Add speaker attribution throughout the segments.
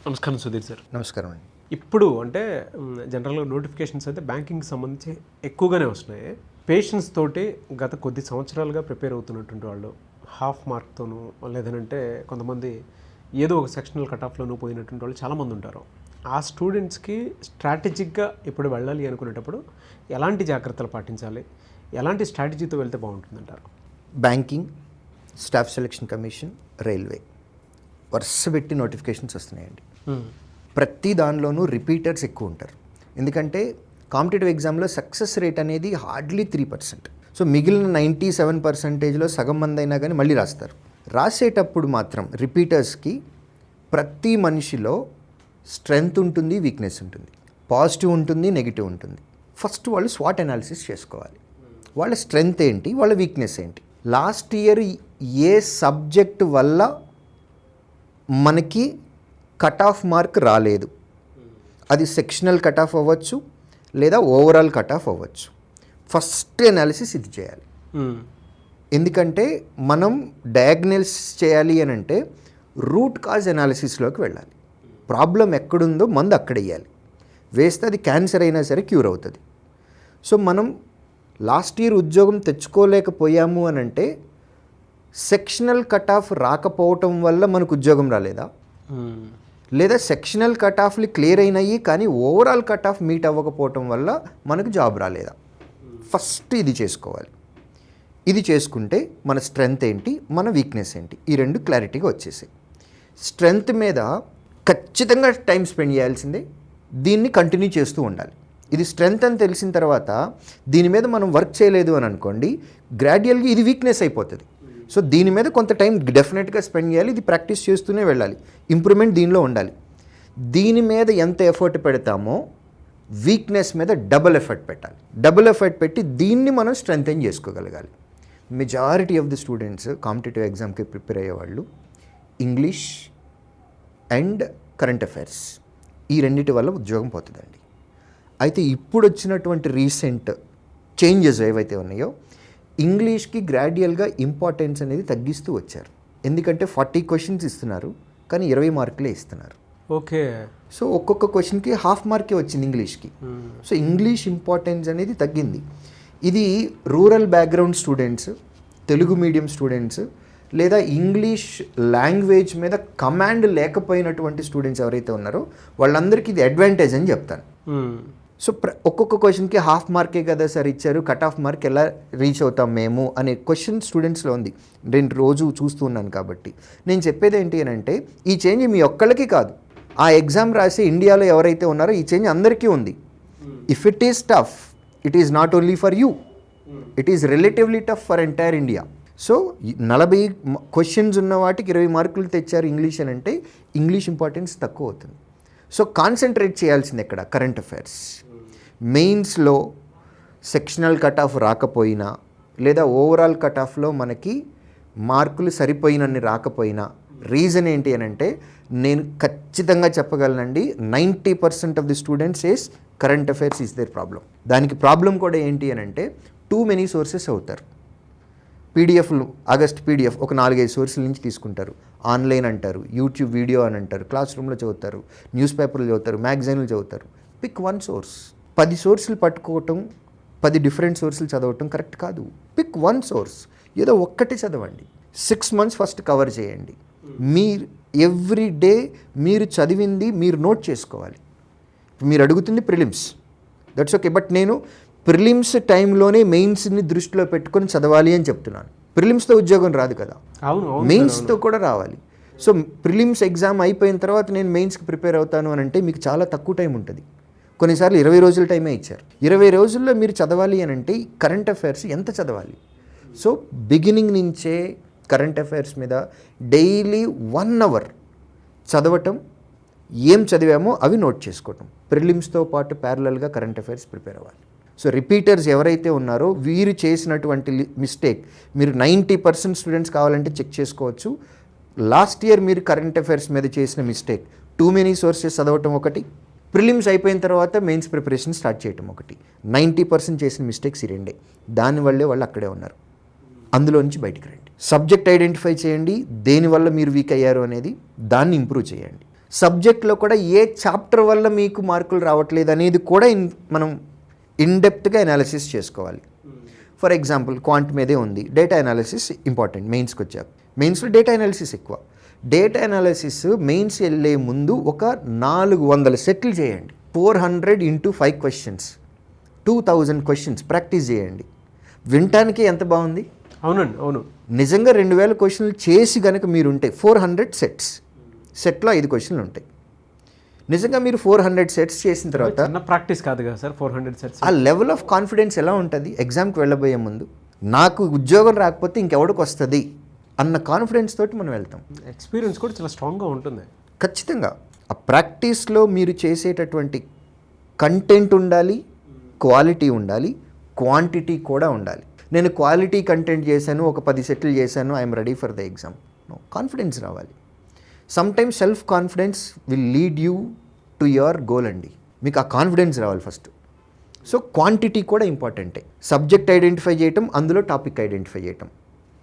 Speaker 1: నమస్కారం సుధీర్ సార్.
Speaker 2: నమస్కారం అండి.
Speaker 1: ఇప్పుడు అంటే జనరల్గా నోటిఫికేషన్స్ అయితే బ్యాంకింగ్కి సంబంధించి ఎక్కువగానే వస్తున్నాయి. పేషెన్స్ తోటి గత కొద్ది సంవత్సరాలుగా ప్రిపేర్ అవుతున్నటువంటి వాళ్ళు హాఫ్ మార్క్తోనూ లేదనంటే కొంతమంది ఏదో ఒక సెక్షనల్ కట్ ఆఫ్లోనూ పోయినటువంటి వాళ్ళు చాలామంది ఉంటారు. ఆ స్టూడెంట్స్కి స్ట్రాటజిక్గా ఇప్పుడు వెళ్ళాలి అనుకునేటప్పుడు ఎలాంటి జాగ్రత్తలు పాటించాలి, ఎలాంటి స్ట్రాటజీతో వెళ్తే బాగుంటుందంటారు?
Speaker 2: Banking, staff selection commission, railway వరుస పెట్టి నోటిఫికేషన్స్ వస్తున్నాయండి. ప్రతి దానిలోనూ రిపీటర్స్ ఎక్కువ ఉంటారు. ఎందుకంటే కాంపిటేటివ్ ఎగ్జామ్లో సక్సెస్ రేట్ అనేది హార్డ్లీ 3%. సో మిగిలిన 97%లో సగం మంది అయినా కానీ మళ్ళీ రాస్తారు. రాసేటప్పుడు మాత్రం రిపీటర్స్కి ప్రతి మనిషిలో స్ట్రెంగ్త్ ఉంటుంది, వీక్నెస్ ఉంటుంది, పాజిటివ్ ఉంటుంది, నెగిటివ్ ఉంటుంది. ఫస్ట్ వాళ్ళు స్వాట్ అనాలిసిస్ చేసుకోవాలి. వాళ్ళ స్ట్రెంగ్త్ ఏంటి, వాళ్ళ వీక్నెస్ ఏంటి, లాస్ట్ ఇయర్ ఏ సబ్జెక్ట్ వల్ల మనకి కట్ ఆఫ్ మార్క్ రాలేదు, అది సెక్షనల్ కట్ ఆఫ్ అవ్వచ్చు లేదా ఓవరాల్ కట్ ఆఫ్ అవ్వచ్చు. ఫస్ట్ అనాలిసిస్ ఇది చేయాలి. ఎందుకంటే మనం డయాగ్నోస్ చేయాలి అని అంటే రూట్ కాజ్ అనాలిసిస్లోకి వెళ్ళాలి. ప్రాబ్లం ఎక్కడుందో మందు అక్కడ వేయాలి. వేస్తే అది క్యాన్సర్ అయినా సరే క్యూర్ అవుతుంది. సో మనం లాస్ట్ ఇయర్ ఉద్యోగం తెచ్చుకోలేకపోయాము అని అంటే సెక్షనల్ కట్ ఆఫ్ రాకపోవటం వల్ల మనకు ఉద్యోగం రాలేదా, లేదా సెక్షనల్ కట్ ఆఫ్లు క్లియర్ అయినాయి కానీ ఓవరాల్ కట్ ఆఫ్ మీట్ అవ్వకపోవటం వల్ల మనకు జాబ్ రాలేదా? ఫస్ట్ ఇది చేసుకోవాలి. ఇది చేసుకుంటే మన స్ట్రెంగ్త్ ఏంటి, మన వీక్నెస్ ఏంటి, ఈ రెండు క్లారిటీగా వచ్చేసాయి. స్ట్రెంగ్త్ మీద ఖచ్చితంగా టైం స్పెండ్ చేయాల్సిందే, దీన్ని కంటిన్యూ చేస్తూ ఉండాలి. ఇది స్ట్రెంగ్త్ అని తెలిసిన తర్వాత దీని మీద మనం వర్క్ చేయలేదు అని అనుకోండి, గ్రాడ్యువల్గా ఇది వీక్నెస్ అయిపోతుంది. సో దీని మీద కొంత టైం డెఫినెట్గా స్పెండ్ చేయాలి. ఇది ప్రాక్టీస్ చేస్తూనే వెళ్ళాలి. ఇంప్రూవ్మెంట్ దీనిలో ఉండాలి. దీని మీద ఎంత ఎఫర్ట్ పెడతామో వీక్నెస్ మీద డబుల్ ఎఫర్ట్ పెట్టాలి. డబుల్ ఎఫర్ట్ పెట్టి దీన్ని మనం స్ట్రెంగ్తెన్ చేసుకోగలగాలి. Majority of the students competitive ఎగ్జామ్కి ప్రిపేర్ అయ్యేవాళ్ళు ఇంగ్లీష్ అండ్ కరెంట్ అఫైర్స్ ఈ రెండింటి వల్ల ఉద్యోగం పోతుందండి. అయితే ఇప్పుడు వచ్చినటువంటి రీసెంట్ చేంజెస్ ఏవైతే ఉన్నాయో ఇంగ్లీష్కి గ్రాడ్యువల్గా ఇంపార్టెన్స్ అనేది తగ్గిస్తూ వచ్చారు. ఎందుకంటే 40 క్వశ్చన్స్ ఇస్తున్నారు కానీ 20 మార్కులే ఇస్తున్నారు.
Speaker 1: ఓకే.
Speaker 2: సో ఒక్కొక్క క్వశ్చన్కి హాఫ్ మార్కే వచ్చింది ఇంగ్లీష్కి. సో ఇంగ్లీష్ ఇంపార్టెన్స్ అనేది తగ్గింది. ఇది rural background students, Telugu medium students, లేదా ఇంగ్లీష్ లాంగ్వేజ్ మీద కమాండ్ లేకపోయినటువంటి స్టూడెంట్స్ ఎవరైతే ఉన్నారో వాళ్ళందరికీ ఇది అడ్వాంటేజ్ అని చెప్తాను. సో ఒక్కొక్క క్వశ్చన్కి హాఫ్ మార్కే కదా సార్ ఇచ్చారు, కట్ ఆఫ్ మార్క్ ఎలా రీచ్ అవుతాం మేము అనే క్వశ్చన్ స్టూడెంట్స్లో ఉంది. నేను రోజు చూస్తూ ఉన్నాను కాబట్టి నేను చెప్పేది ఏంటి అని అంటే ఈ చేంజ్ మీ ఒక్కళ్ళకి కాదు, ఆ ఎగ్జామ్ రాసి ఇండియాలో ఎవరైతే ఉన్నారో ఈ చేంజ్ అందరికీ ఉంది. If it is tough, it is not only for you, it is relatively tough for entire India. So 40 questions ఉన్న వాటికి 20 మార్కులు తెచ్చారు ఇంగ్లీష్ అని అంటే ఇంగ్లీష్ ఇంపార్టెన్స్ తక్కువ అవుతుంది. సో కాన్సన్ట్రేట్ చేయాల్సింది ఎక్కడ, కరెంట్ అఫైర్స్. మెయిన్స్లో సెక్షనల్ కట్ ఆఫ్ రాకపోయినా లేదా ఓవరాల్ కట్ ఆఫ్లో మనకి మార్కులు సరిపోయినన్ని రాకపోయినా రీజన్ ఏంటి అని అంటే నేను ఖచ్చితంగా చెప్పగలనండి 90% of the students is current affairs is their problem. దానికి ప్రాబ్లం కూడా ఏంటి అని అంటే టూ మెనీ సోర్సెస్ అవుతారు. పీడిఎఫ్లు, ఆగస్ట్ పీడిఎఫ్ ఒక 4-5 సోర్సుల నుంచి తీసుకుంటారు. ఆన్లైన్ అంటారు, యూట్యూబ్ వీడియో అని అంటారు, క్లాస్ రూమ్లో చదువుతారు, న్యూస్ పేపర్లు చదువుతారు, మ్యాగజైన్లు చదువుతారు. Pick 1 source. 10 సోర్సులు పట్టుకోవటం, 10 డిఫరెంట్ సోర్సులు చదవటం కరెక్ట్ కాదు. పిక్ 1 సోర్స్, ఏదో ఒక్కటి చదవండి. 6 months ఫస్ట్ కవర్ చేయండి. మీరు ఎవ్రీ డే మీరు చదివింది మీరు నోట్ చేసుకోవాలి. మీరు అడుగుతుంది ప్రిలిమ్స్, దట్స్ ఓకే, బట్ నేను ప్రిలిమ్స్ టైంలోనే మెయిన్స్ని దృష్టిలో పెట్టుకొని చదవాలి అని చెప్తున్నాను. ప్రిలిమ్స్తో ఉద్యోగం రాదు కదా, మెయిన్స్తో కూడా రావాలి. సో ప్రిలిమ్స్ ఎగ్జామ్ అయిపోయిన తర్వాత నేను మెయిన్స్కి ప్రిపేర్ అవుతాను అని అంటే మీకు చాలా తక్కువ టైం ఉంటుంది. కొన్నిసార్లు 20 రోజుల టైమే ఇచ్చారు. 20 రోజుల్లో మీరు చదవాలి అని అంటే కరెంట్ అఫైర్స్ ఎంత చదవాలి? సో బిగినింగ్ నుంచే కరెంట్ అఫైర్స్ మీద డైలీ 1 hour చదవటం, ఏం చదివామో అవి నోట్ చేసుకోవటం. ప్రిలిమ్స్తో పాటు ప్యారలల్గా కరెంట్ అఫైర్స్ ప్రిపేర్ అవ్వాలి. సో రిపీటర్స్ ఎవరైతే ఉన్నారో వీరు చేసినటువంటి మిస్టేక్ మీరు 90% స్టూడెంట్స్ కావాలంటే చెక్ చేసుకోవచ్చు. లాస్ట్ ఇయర్ మీరు కరెంట్ అఫైర్స్ మీద చేసిన మిస్టేక్ టూ మెనీ సోర్సెస్ చదవటం ఒకటి, ప్రిలిమ్స్ అయిపోయిన తర్వాత మెయిన్స్ ప్రిపరేషన్ స్టార్ట్ చేయటం ఒకటి. 90% చేసిన మిస్టేక్స్ ఈ రెండే. దానివల్లే వాళ్ళు అక్కడే ఉన్నారు. అందులో నుంచి బయటికి రండి. సబ్జెక్ట్ ఐడెంటిఫై చేయండి, దేనివల్ల మీరు వీక్ అయ్యారు అనేది, దాన్ని ఇంప్రూవ్ చేయండి. సబ్జెక్ట్లో కూడా ఏ చాప్టర్ వల్ల మీకు మార్కులు రావట్లేదు అనేది కూడా మనం ఇన్డెప్త్గా అనాలిసిస్ చేసుకోవాలి. ఫర్ ఎగ్జాంపుల్ క్వాంట్ మీదే ఉంది, డేటా అనాలిసిస్ ఇంపార్టెంట్ మెయిన్స్కి వచ్చాక. మెయిన్స్లో డేటా అనాలిసిస్ ఎక్కువ. డేటా అనాలిసిస్ మెయిన్స్ వెళ్ళే ముందు ఒక 400 సెట్లు చేయండి. 400 into 5 questions, 2000 క్వశ్చన్స్ ప్రాక్టీస్ చేయండి. వినటానికి ఎంత బాగుంది.
Speaker 1: అవునండి, అవును.
Speaker 2: నిజంగా 2000 క్వశ్చన్లు చేసి కనుక మీరు ఉంటే 400 సెట్స్, సెట్లో 5 క్వశ్చన్లు ఉంటాయి. నిజంగా మీరు 400 సెట్స్ చేసిన తర్వాత
Speaker 1: చిన్న ప్రాక్టీస్ కాదు కదా సార్ 400 సెట్స్.
Speaker 2: ఆ లెవెల్ ఆఫ్ కాన్ఫిడెన్స్ ఎలా ఉంటుంది ఎగ్జామ్కి వెళ్ళబోయే ముందు? నాకు ఉద్యోగం రాకపోతే ఇంకెవడికి వస్తుంది అన్న కాన్ఫిడెన్స్ తోటి మనం వెళ్తాం.
Speaker 1: ఎక్స్పీరియన్స్ కూడా చాలా స్ట్రాంగ్గా ఉంటుంది.
Speaker 2: ఖచ్చితంగా ఆ ప్రాక్టీస్లో మీరు చేసేటటువంటి కంటెంట్ ఉండాలి, క్వాలిటీ ఉండాలి, క్వాంటిటీ కూడా ఉండాలి. నేను క్వాలిటీ కంటెంట్ చేశాను, ఒక 10 సెట్లు చేశాను, I'm ready for the exam. Confidence రావాలి. Sometimes self confidence will lead you to your goal అండి. మీకు ఆ కాన్ఫిడెన్స్ రావాలి ఫస్ట్. సో క్వాంటిటీ కూడా ఇంపార్టెంటే. సబ్జెక్ట్ ఐడెంటిఫై చేయటం, అందులో టాపిక్ ఐడెంటిఫై చేయటం,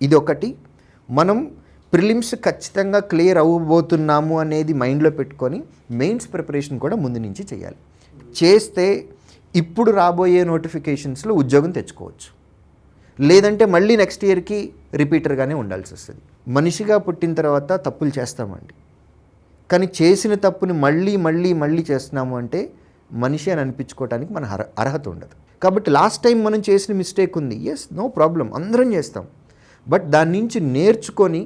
Speaker 2: ఇది ఒకటి. మనం ప్రిలిమ్స్ ఖచ్చితంగా క్లియర్ అవ్వబోతున్నాము అనేది మైండ్లో పెట్టుకొని మెయిన్స్ ప్రిపరేషన్ కూడా ముందు నుంచి చేయాలి. చేస్తే ఇప్పుడు రాబోయే నోటిఫికేషన్స్లో ఉద్యోగం తెచ్చుకోవచ్చు. లేదంటే మళ్ళీ నెక్స్ట్ ఇయర్కి రిపీటర్గానే ఉండాల్సి వస్తుంది. మనిషిగా పుట్టిన తర్వాత తప్పులు చేస్తామండి, కానీ చేసిన తప్పుని మళ్ళీ మళ్ళీ మళ్ళీ చేస్తున్నాము అంటే మనిషి అని అనిపించుకోవడానికి మన అర్హత ఉండదు. కాబట్టి లాస్ట్ టైం మనం చేసిన మిస్టేక్ ఉంది, ఎస్, నో ప్రాబ్లం, అందరం చేస్తాం. బట్ దాని నుంచి నేర్చుకొని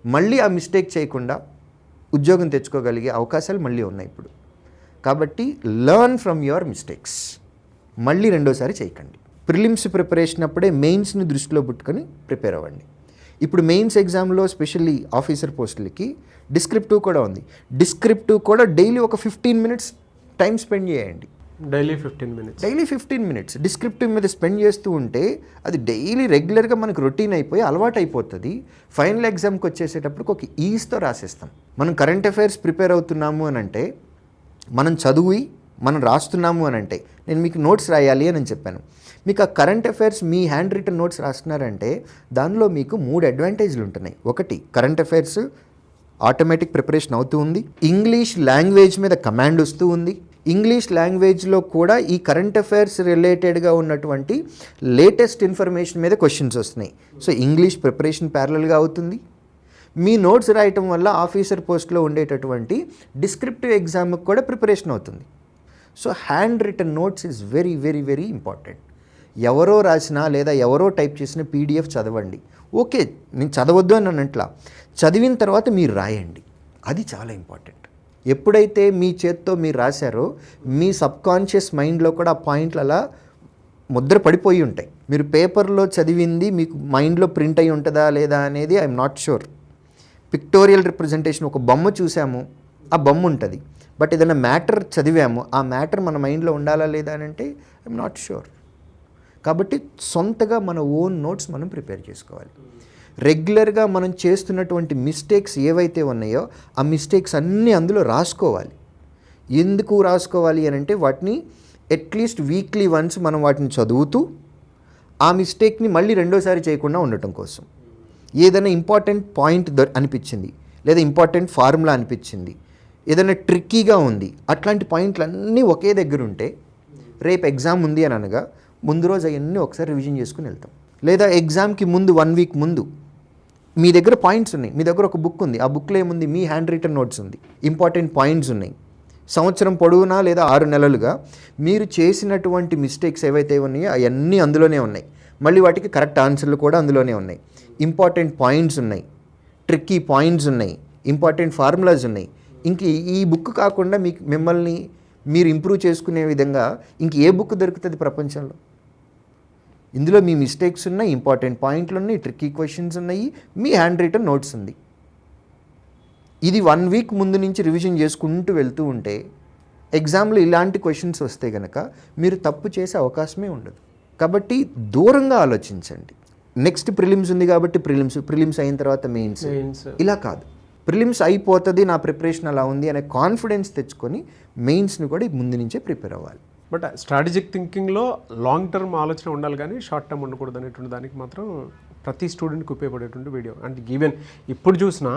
Speaker 2: మళ్ళీ ఆ మిస్టేక్ చేయకుండా ఉద్యోగం తెచ్చుకోగలిగే అవకాశాలు మళ్ళీ ఉన్నాయి ఇప్పుడు. కాబట్టి లెర్న్ ఫ్రమ్ యువర్ మిస్టేక్స్. మళ్ళీ రెండోసారి చేయకండి. ప్రిలిమ్స్ ప్రిపరేషన్ అప్పుడే మెయిన్స్ని దృష్టిలో పెట్టుకొని ప్రిపేర్ అవ్వండి. ఇప్పుడు మెయిన్స్ ఎగ్జామ్లో స్పెషల్లీ ఆఫీసర్ పోస్టులకి డిస్క్రిప్టివ్ కూడా ఉంది. డిస్క్రిప్టివ్ కూడా డైలీ ఒక 15 minutes టైం స్పెండ్ చేయండి.
Speaker 1: డైలీ 15 minutes
Speaker 2: డిస్క్రిప్టివ్ మీద స్పెండ్ చేస్తూ ఉంటే అది డైలీ రెగ్యులర్గా మనకు రొటీన్ అయిపోయి అలవాటు అయిపోతుంది. ఫైనల్ ఎగ్జామ్కి వచ్చేసేటప్పటికి ఒక ఈజ్తో రాసేస్తాం. మనం కరెంట్ అఫైర్స్ ప్రిపేర్ అవుతున్నాము అని అంటే, మనం చదివి మనం రాస్తున్నాము అని అంటే, నేను మీకు నోట్స్ రాయాలి అని చెప్పాను. మీకు ఆ కరెంట్ అఫైర్స్ మీ హ్యాండ్ రిటన్ నోట్స్ రాస్తున్నారంటే దానిలో మీకు 3 అడ్వాంటేజ్లు ఉంటున్నాయి. ఒకటి, కరెంట్ అఫైర్స్ ఆటోమేటిక్ ప్రిపరేషన్ అవుతూ ఉంది. ఇంగ్లీష్ లాంగ్వేజ్ మీద కమాండ్ వస్తూ ఉంది. ఇంగ్లీష్ లాంగ్వేజ్లో కూడా ఈ కరెంట్ అఫైర్స్ రిలేటెడ్గా ఉన్నటువంటి లేటెస్ట్ ఇన్ఫర్మేషన్ మీద క్వశ్చన్స్ వస్తున్నాయి. సో ఇంగ్లీష్ ప్రిపరేషన్ ప్యారలల్గా అవుతుంది. మీ నోట్స్ రాయటం వల్ల ఆఫీసర్ పోస్ట్లో ఉండేటటువంటి డిస్క్రిప్టివ్ ఎగ్జామ్కి కూడా ప్రిపరేషన్ అవుతుంది. So hand written notes is very very very important. ఎవరో రాసినా లేదా ఎవరో టైప్ చేసిన PDF చదవండి. ఓకే, నేను చదవద్దు అని అన్నట్లా, చదివిన తర్వాత మీరు రాయండి, అది చాలా ఇంపార్టెంట్. ఎప్పుడైతే మీ చేత్తో మీరు రాశారో మీ సబ్కాన్షియస్ మైండ్లో కూడా ఆ పాయింట్లు అలా ముద్ర పడిపోయి ఉంటాయి. మీరు పేపర్లో చదివింది మీకు మైండ్లో ప్రింట్ అయి ఉంటుందా లేదా అనేది I'm not sure. Pictorial representation, ఒక బొమ్మ చూసాము, ఆ బొమ్మ ఉంటుంది. బట్ ఏదైనా మ్యాటర్ చదివాము, ఆ మ్యాటర్ మన మైండ్లో ఉండాలా లేదా అని అంటే ఐఎమ్ నాట్ షూర్. కాబట్టి సొంతగా మన ఓన్ నోట్స్ మనం ప్రిపేర్ చేసుకోవాలి. రెగ్యులర్గా మనం చేస్తున్నటువంటి మిస్టేక్స్ ఏవైతే ఉన్నాయో ఆ మిస్టేక్స్ అన్నీ అందులో రాసుకోవాలి. ఎందుకు రాసుకోవాలి అని అంటే వాటిని అట్లీస్ట్ వీక్లీ వన్స్ మనం వాటిని చదువుతూ ఆ మిస్టేక్ని మళ్ళీ రెండోసారి చేయకుండా ఉండటం కోసం. ఏదైనా ఇంపార్టెంట్ పాయింట్ అనిపించింది, లేదా ఇంపార్టెంట్ ఫార్ములా అనిపించింది, ఏదైనా ట్రిక్కీగా ఉంది, అట్లాంటి పాయింట్లన్నీ ఒకే దగ్గర ఉంటే రేపు ఎగ్జామ్ ఉంది అని అనగా ముందు రోజు అవన్నీ ఒకసారి రివిజన్ చేసుకుని వెళ్తాం. లేదా ఎగ్జామ్కి ముందు 1 week ముందు మీ దగ్గర పాయింట్స్ ఉన్నాయి, మీ దగ్గర ఒక బుక్ ఉంది, ఆ బుక్లో ఏముంది, మీ హ్యాండ్ రిటన్ నోట్స్ ఉంది, ఇంపార్టెంట్ పాయింట్స్ ఉన్నాయి. సంవత్సరం పొడవునా లేదా 6 నెలలుగా మీరు చేసినటువంటి మిస్టేక్స్ ఏవైతే ఉన్నాయో అవన్నీ అందులోనే ఉన్నాయి. మళ్ళీ వాటికి కరెక్ట్ ఆన్సర్లు కూడా అందులోనే ఉన్నాయి. ఇంపార్టెంట్ పాయింట్స్ ఉన్నాయి, ట్రిక్కీ పాయింట్స్ ఉన్నాయి, ఇంపార్టెంట్ ఫార్ములాస్ ఉన్నాయి. ఇంక ఈ బుక్ కాకుండా మిమ్మల్ని మీరు ఇంప్రూవ్ చేసుకునే విధంగా ఇంక ఏ బుక్ దొరుకుతుంది ప్రపంచంలో? ఇందులో మీ మిస్టేక్స్ ఉన్నాయి, ఇంపార్టెంట్ పాయింట్లు ఉన్నాయి, ట్రిక్కీ క్వశ్చన్స్ ఉన్నాయి, మీ హ్యాండ్ రిటన్ నోట్స్ ఉంది. ఇది 1 week ముందు నుంచి రివిజన్ చేసుకుంటూ వెళ్తూ ఉంటే ఎగ్జామ్లో ఇలాంటి క్వశ్చన్స్ వస్తే కనుక మీరు తప్పు చేసే అవకాశమే ఉండదు. కాబట్టి దూరంగా ఆలోచించండి. నెక్స్ట్ ప్రిలిమ్స్ ఉంది కాబట్టి ప్రిలిమ్స్ అయిన తర్వాత మెయిన్స్, ఇలా కాదు. ప్రిలిమ్స్ అయిపోతుంది, నా ప్రిపరేషన్ అలా ఉంది అనే కాన్ఫిడెన్స్ తెచ్చుకొని మెయిన్స్ని కూడా ముందు నుంచే ప్రిపేర్ అవ్వాలి.
Speaker 1: బట్ స్ట్రాటజిక్ థింకింగ్లో లాంగ్ టర్మ్ ఆలోచన ఉండాలి కానీ షార్ట్ టర్మ్ ఉండకూడదు అనేటువంటి దానికి మాత్రం ప్రతి స్టూడెంట్కి ఉపయోగపడేటువంటి వీడియో. అంటే ఈవెన్ ఇప్పుడు చూసినా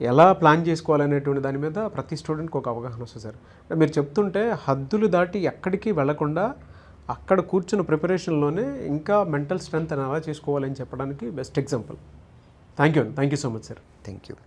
Speaker 1: ఎలా ప్లాన్ చేసుకోవాలనేటువంటి దాని మీద ప్రతి స్టూడెంట్కి ఒక అవగాహన వస్తుంది సార్. అంటే మీరు చెప్తుంటే హద్దులు దాటి ఎక్కడికి వెళ్లకుండా అక్కడ కూర్చున్న ప్రిపరేషన్లోనే ఇంకా మెంటల్ స్ట్రెంత్ అని ఎలా చేసుకోవాలని చెప్పడానికి best example. Thank you so much sir.
Speaker 2: Thank you.